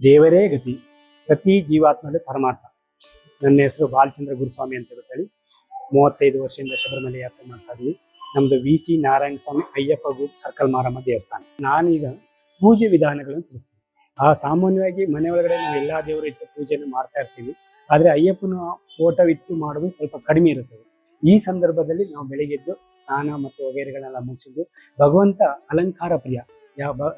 ದೇವರೇ ಗತಿ, ಪ್ರತಿ ಜೀವಾತ್ಮದ ಪರಮಾತ್ಮ. ನನ್ನ ಹೆಸರು ಬಾಲಚಂದ್ರ ಗುರುಸ್ವಾಮಿ ಅಂತ ಹೇಳಿ 35 ವರ್ಷದಿಂದ ಶಬರಿಮಲೆ ಯಾತ್ರೆ ಮಾಡ್ತಾ ಇದೀವಿ. ನಮ್ದು VC ನಾರಾಯಣ ಸ್ವಾಮಿ ಅಯ್ಯಪ್ಪ ಗುಡ್ ಸರ್ಕಲ್ ಮಾರಮ್ಮ ದೇವಸ್ಥಾನ. ನಾನೀಗ ಪೂಜೆ ವಿಧಾನಗಳನ್ನು ತಿಳಿಸ್ತೀನಿ. ಸಾಮಾನ್ಯವಾಗಿ ಮನೆ ಒಳಗಡೆ ನಾವು ಎಲ್ಲಾ ದೇವರು ಇಟ್ಟು ಪೂಜೆಯನ್ನು ಮಾಡ್ತಾ ಇರ್ತೀವಿ. ಆದ್ರೆ ಅಯ್ಯಪ್ಪನ ಫೋಟೋ ಇಟ್ಟು ಮಾಡೋದು ಸ್ವಲ್ಪ ಕಡಿಮೆ ಇರುತ್ತದೆ. ಈ ಸಂದರ್ಭದಲ್ಲಿ ನಾವು ಬೆಳಿಗ್ಗೆ ಎದ್ದು ಸ್ನಾನ ಮತ್ತು ವಗೈರೆಗಳನ್ನೆಲ್ಲ ಮುಗಿಸಿದ್ದು, ಭಗವಂತ ಅಲಂಕಾರ ಪ್ರಿಯ,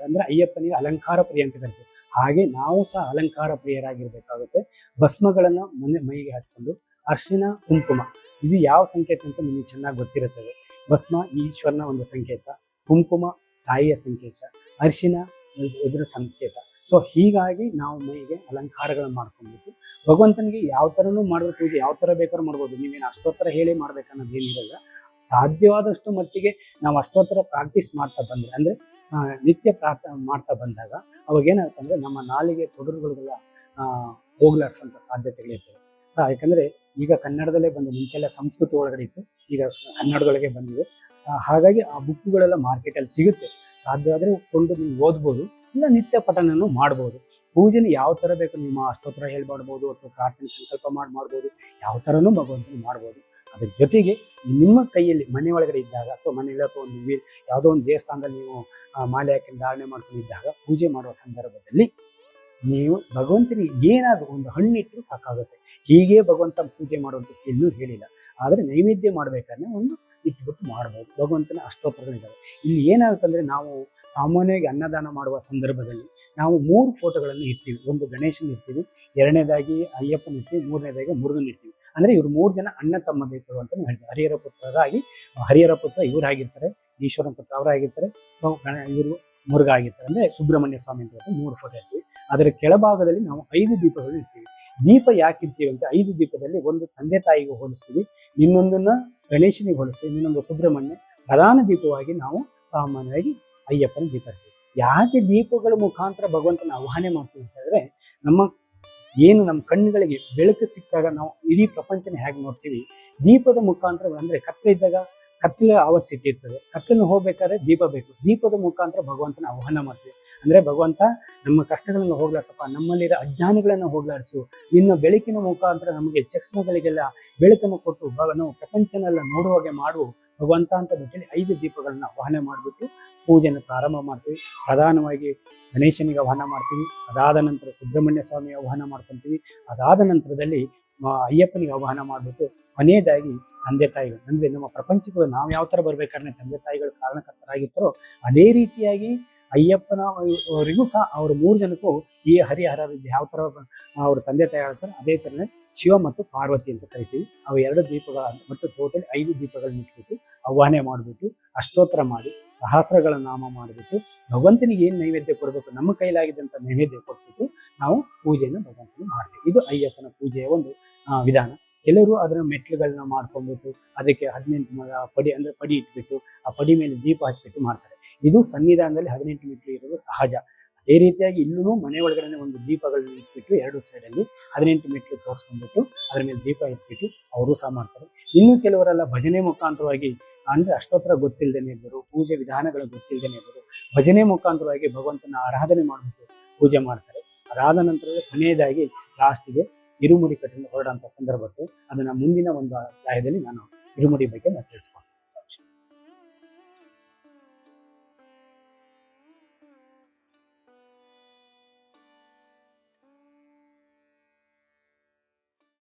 ಅಂದ್ರೆ ಅಯ್ಯಪ್ಪನಿಗೆ ಅಲಂಕಾರ ಪ್ರಿಯ ಅಂತ ಕರಿತೀವಿ. ಹಾಗೆ ನಾವು ಸಹ ಅಲಂಕಾರ ಪ್ರಿಯರಾಗಿರ್ಬೇಕಾಗುತ್ತೆ. ಭಸ್ಮಗಳನ್ನ ಮೈಗೆ ಹಚ್ಕೊಂಡು ಅರ್ಶಿನ ಕುಂಕುಮ, ಇದು ಯಾವ ಸಂಕೇತ ಅಂತ ನಿಮಗೆ ಚೆನ್ನಾಗಿ ಗೊತ್ತಿರುತ್ತದೆ. ಭಸ್ಮ ಈಶ್ವರನ ಒಂದು ಸಂಕೇತ, ಕುಂಕುಮ ತಾಯಿಯ ಸಂಕೇತ, ಅರ್ಶಿನ ಇದರ ಸಂಕೇತ. ಸೊ ಹೀಗಾಗಿ ನಾವು ಮೈಗೆ ಅಲಂಕಾರಗಳನ್ನು ಮಾಡ್ಕೊಬೇಕು. ಭಗವಂತನಿಗೆ ಯಾವ ಥರನೂ ಮಾಡಿದ್ರೆ ಪೂಜೆ ಯಾವ ಥರ ಬೇಕಾದ್ರೂ ಮಾಡ್ಬೋದು. ನೀವೇನು ಅಷ್ಟೋತ್ತರ ಹೇಳಿ ಮಾಡ್ಬೇಕನ್ನೋದು ಏನಿರಲ್ಲ. ಸಾಧ್ಯವಾದಷ್ಟು ಮಟ್ಟಿಗೆ ನಾವು ಅಷ್ಟೋತ್ತರ ಪ್ರಾಕ್ಟೀಸ್ ಮಾಡ್ತಾ ಬಂದ್ರೆ, ಅಂದ್ರೆ ನಿತ್ಯ ಮಾಡ್ತಾ ಬಂದಾಗ ಅವಾಗ ಏನಾಗುತ್ತೆ ಅಂದ್ರೆ ನಮ್ಮ ನಾಲಿಗೆ ತೊಡರುಗಳಿಗೆಲ್ಲ ಹೋಗ್ಲಾಡ್ಸೋಂಥ ಸಾಧ್ಯತೆಗಳಿರ್ತವೆ. ಯಾಕಂದ್ರೆ ಈಗ ಕನ್ನಡದಲ್ಲೇ ಬಂದು, ಮುಂಚೆಲ್ಲ ಸಂಸ್ಕೃತ ಒಳಗಡೆ ಇತ್ತು, ಈಗ ಕನ್ನಡದೊಳಗೆ ಬಂದಿದೆ. ಹಾಗಾಗಿ ಆ ಬುಕ್ಗಳೆಲ್ಲ ಮಾರ್ಕೆಟಲ್ಲಿ ಸಿಗುತ್ತೆ. ಸಾಧ್ಯವಾದರೆ ಕೊಂಡು ನೀವು ಓದ್ಬೋದು, ಇಲ್ಲ ನಿತ್ಯ ಪಠಣನೂ ಮಾಡ್ಬೋದು. ಪೂಜೆನ ಯಾವ ಥರ ಬೇಕು, ನಿಮ್ಮ ಅಷ್ಟೋತ್ತರ ಹೇಳ್ಬಾಡ್ಬೋದು ಅಥವಾ ಪ್ರಾರ್ಥನೆ ಸಂಕಲ್ಪ ಮಾಡ್ಬೋದು, ಯಾವ ಥರನೂ ಭಗವಂತನ ಮಾಡ್ಬೋದು. ಅದ್ರ ಜೊತೆಗೆ ನಿಮ್ಮ ಕೈಯಲ್ಲಿ ಮನೆ ಒಳಗಡೆ ಇದ್ದಾಗ ಅಥವಾ ಮನೆಯಲ್ಲಿ ಅಥವಾ ಒಂದು ಯಾವುದೋ ಒಂದು ದೇವಸ್ಥಾನದಲ್ಲಿ ನೀವು ಮಾಲೆ ಹಾಕಿ ಧಾರಣೆ ಮಾಡ್ಕೊಂಡಿದ್ದಾಗ ಪೂಜೆ ಮಾಡುವ ಸಂದರ್ಭದಲ್ಲಿ ನೀವು ಭಗವಂತನಿಗೆ ಏನಾದರೂ ಒಂದು ಹಣ್ಣಿಟ್ಟರು ಸಾಕಾಗುತ್ತೆ. ಹೀಗೆ ಭಗವಂತ ಪೂಜೆ ಮಾಡುವಂತ ಎಲ್ಲೂ ಹೇಳಿಲ್ಲ. ಆದರೆ ನೈವೇದ್ಯ ಮಾಡ್ಬೇಕಾದ್ರೆ ಒಂದು ಇಟ್ಬಿಟ್ಟು ಮಾಡ್ಬೋದು. ಭಗವಂತನ ಅಷ್ಟೋತ್ತರಗಳಿದ್ದಾವೆ. ಇಲ್ಲಿ ಏನಾಗುತ್ತೆ ಅಂದ್ರೆ, ನಾವು ಸಾಮಾನ್ಯವಾಗಿ ಅನ್ನದಾನ ಮಾಡುವ ಸಂದರ್ಭದಲ್ಲಿ ನಾವು 3 ಫೋಟೋಗಳನ್ನು ಇಡ್ತೀವಿ. ಒಂದು ಗಣೇಶನ ಇಡ್ತೀವಿ, ಎರಡನೇದಾಗಿ ಅಯ್ಯಪ್ಪನ ಇಡ್ತೀವಿ, ಮೂರನೇದಾಗಿ ಮುರುಗನ್ ಇಡ್ತೀವಿ. ಅಂದ್ರೆ ಇವ್ರು 3 ಜನ ಅಣ್ಣ ತಮ್ಮಂದಿರು ಅಂತ ಹೇಳ್ತಾರೆ. ಹರಿಹರ ಪುತ್ರ ಇವರಾಗಿರ್ತಾರೆ, ಈಶ್ವರನ ಪುತ್ರ ಅವರಾಗಿರ್ತಾರೆ. ಸೊ ಇವರು ಮುರುಘ ಆಗಿರ್ತಾರೆ, ಅಂದ್ರೆ ಸುಬ್ರಹ್ಮಣ್ಯ ಸ್ವಾಮಿ ಅಂತ 3 ಫೋಟೋ ಇರ್ತೀವಿ. ಅದರ ಕೆಳಭಾಗದಲ್ಲಿ ನಾವು 5 ದೀಪಗಳು ಇರ್ತೀವಿ. ದೀಪ ಯಾಕೆ ಇರ್ತೀವಿ ಅಂತ, 5 ದೀಪದಲ್ಲಿ ಒಂದು ತಂದೆ ತಾಯಿಗೆ ಹೋಲಿಸ್ತೀವಿ, ಇನ್ನೊಂದನ್ನ ಗಣೇಶನಿಗೆ ಹೋಲಿಸ್ತೀವಿ, ಇನ್ನೊಂದು ಸುಬ್ರಹ್ಮಣ್ಯ. ಪ್ರಧಾನ ದೀಪವಾಗಿ ನಾವು ಸಾಮಾನ್ಯವಾಗಿ ಅಯ್ಯಪ್ಪನ ದೀಪ ಇರ್ತೀವಿ. ಯಾಕೆ ದೀಪಗಳ ಮುಖಾಂತರ ಭಗವಂತನ ಆಹ್ವಾನ ಮಾಡ್ತೀವಿ ಅಂತ ಹೇಳಿದ್ರೆ, ನಮ್ಮ ಕಣ್ಣುಗಳಿಗೆ ಬೆಳಕು ಸಿಕ್ಕಾಗ ನಾವು ಇಡೀ ಪ್ರಪಂಚನ ಹೇಗೆ ನೋಡ್ತೀವಿ, ದೀಪದ ಮುಖಾಂತರ. ಅಂದ್ರೆ ಕತ್ತಲಿದ್ದಾಗ ಕತ್ತಲೆ ಆವರಿಸಿಟ್ಟಿರ್ತದೆ, ಕತ್ತಲನ್ನು ಹೋಗ್ಬೇಕಾದ್ರೆ ದೀಪ ಬೇಕು. ದೀಪದ ಮುಖಾಂತರ ಭಗವಂತನ ಆಹ್ವಾನ ಮಾಡ್ತೀವಿ. ಅಂದ್ರೆ ಭಗವಂತ ನಮ್ಮ ಕಷ್ಟಗಳನ್ನು ಹೋಗ್ಲಾಡ್ಸಪ್ಪ, ನಮ್ಮಲ್ಲಿರೋ ಅಜ್ಞಾನಿಗಳನ್ನು ಹೋಗ್ಲಾಡಿಸು, ನಿನ್ನ ಬೆಳಕಿನ ಮುಖಾಂತರ ನಮಗೆ ಚಕ್ಷ್ಮಗಳಿಗೆಲ್ಲ ಬೆಳಕನ್ನು ಕೊಟ್ಟು ನಾವು ಪ್ರಪಂಚನೆಲ್ಲ ನೋಡುವಾಗೆ ಮಾಡು ಭಗವಂತ ಅಂತ ಬಿಟ್ಟಲ್ಲಿ 5 ದೀಪಗಳನ್ನ ಆಹ್ವಾನ ಮಾಡಿಬಿಟ್ಟು ಪೂಜೆಯನ್ನು ಪ್ರಾರಂಭ ಮಾಡ್ತೀವಿ. ಪ್ರಧಾನವಾಗಿ ಗಣೇಶನಿಗೆ ಆಹ್ವಾನ ಮಾಡ್ತೀವಿ, ಅದಾದ ನಂತರ ಸುಬ್ರಹ್ಮಣ್ಯ ಸ್ವಾಮಿ ಆಹ್ವಾನ ಮಾಡ್ಕೊತೀವಿ, ಅದಾದ ನಂತರದಲ್ಲಿ ಅಯ್ಯಪ್ಪನಿಗೆ ಆಹ್ವಾನ ಮಾಡಿಬಿಟ್ಟು ಕೊನೆಯದಾಗಿ ತಂದೆ ತಾಯಿಗಳು, ಅಂದ್ರೆ ನಮ್ಮ ಪ್ರಪಂಚಕ್ಕೆ ನಾವು ಯಾವ ತರ ಬರ್ಬೇಕಾದ್ರೆ ತಂದೆ ತಾಯಿಗಳು ಕಾರಣಕರ್ತರಾಗಿರ್ತಾರೋ ಅದೇ ರೀತಿಯಾಗಿ ಅಯ್ಯಪ್ಪನ ಅವರಿಗೂ ಸಹ ಅವ್ರ 3 ಜನಕ್ಕೂ ಈ ಹರಿಹರ ಯಾವ ತರ ಅವ್ರ ತಂದೆ ತಾಯಿ ಹೇಳ್ತಾರೆ, ಅದೇ ತರನೇ ಶಿವ ಮತ್ತು ಪಾರ್ವತಿ ಅಂತ ಕರಿತೀವಿ. ಅವು 2 ದೀಪಗಳ ಮತ್ತು ಟೋಟಲ್ 5 ದೀಪಗಳನ್ನ ಇಟ್ಬಿಟ್ಟು ಆಹ್ವಾನ ಮಾಡಿಬಿಟ್ಟು ಅಷ್ಟೋತ್ತರ ಮಾಡಿ ಸಹಸ್ರಗಳ ನಾಮ ಮಾಡಿಬಿಟ್ಟು ಭಗವಂತನಿಗೆ ಏನು ನೈವೇದ್ಯ ಕೊಡಬೇಕು, ನಮ್ಮ ಕೈಲಾಗಿದ್ದಂಥ ನೈವೇದ್ಯ ಕೊಟ್ಬಿಟ್ಟು ನಾವು ಪೂಜೆಯನ್ನು ಭಗವಂತನಿಗೆ ಮಾಡ್ತೀವಿ. ಇದು ಅಯ್ಯಪ್ಪನ ಪೂಜೆಯ ಒಂದು ವಿಧಾನ. ಕೆಲವರು ಅದರ ಮೆಟ್ಲುಗಳನ್ನ ಮಾಡ್ಕೊಂಡ್ಬಿಟ್ಟು ಅದಕ್ಕೆ 18 ಪಡಿ, ಅಂದ್ರೆ ಪಡಿ ಇಟ್ಬಿಟ್ಟು ಆ ಪಡಿ ಮೇಲೆ ದೀಪ ಹಚ್ಬಿಟ್ಟು ಮಾಡ್ತಾರೆ. ಇದು ಸನ್ನಿಧಾನದಲ್ಲಿ 18 ಮೆಟ್ಲು ಇರೋದು ಸಹಜ. ಅದೇ ರೀತಿಯಾಗಿ ಇಲ್ಲೂ ಮನೆ ಒಳಗಡೆ ಒಂದು ದೀಪಗಳನ್ನ ಇಟ್ಬಿಟ್ಟು 2 ಸೈಡಲ್ಲಿ 18 ಮೆಟ್ಲು ತೋರಿಸ್ಕೊಂಡ್ಬಿಟ್ಟು ಅದ್ರ ಮೇಲೆ ದೀಪ ಇಟ್ಬಿಟ್ಟು ಅವರು ಸಹ ಮಾಡ್ತಾರೆ. ಇನ್ನು ಕೆಲವರೆಲ್ಲ ಭಜನೆ ಮುಖಾಂತರವಾಗಿ, ಅಂದ್ರೆ ಅಷ್ಟೋತ್ತರ ಗೊತ್ತಿಲ್ಲದೇನೆ ಇದ್ದರು, ಪೂಜೆ ವಿಧಾನಗಳು ಗೊತ್ತಿಲ್ಲದೇನೆ ಇದ್ದರು, ಭಜನೆ ಮುಖಾಂತರವಾಗಿ ಭಗವಂತನ ಆರಾಧನೆ ಮಾಡಿಬಿಟ್ಟು ಪೂಜೆ ಮಾಡ್ತಾರೆ. ಅದಾದ ನಂತರ ಕೊನೆಯದಾಗಿ ಲಾಸ್ಟಿಗೆ ಇರುಮುಡಿ ಕಟ್ಟಲು ಹೊರಡಂತ ಸಂದರ್ಭಕ್ಕೆ ಅದನ್ನ ಮುಂದಿನ ಒಂದು ಅಧ್ಯಾಯದಲ್ಲಿ ನಾನು ಇರುಮುಡಿ ಬಗ್ಗೆ ನಾನು ತಿಳಿಸ್ಕೊಡ್ತೀನಿ.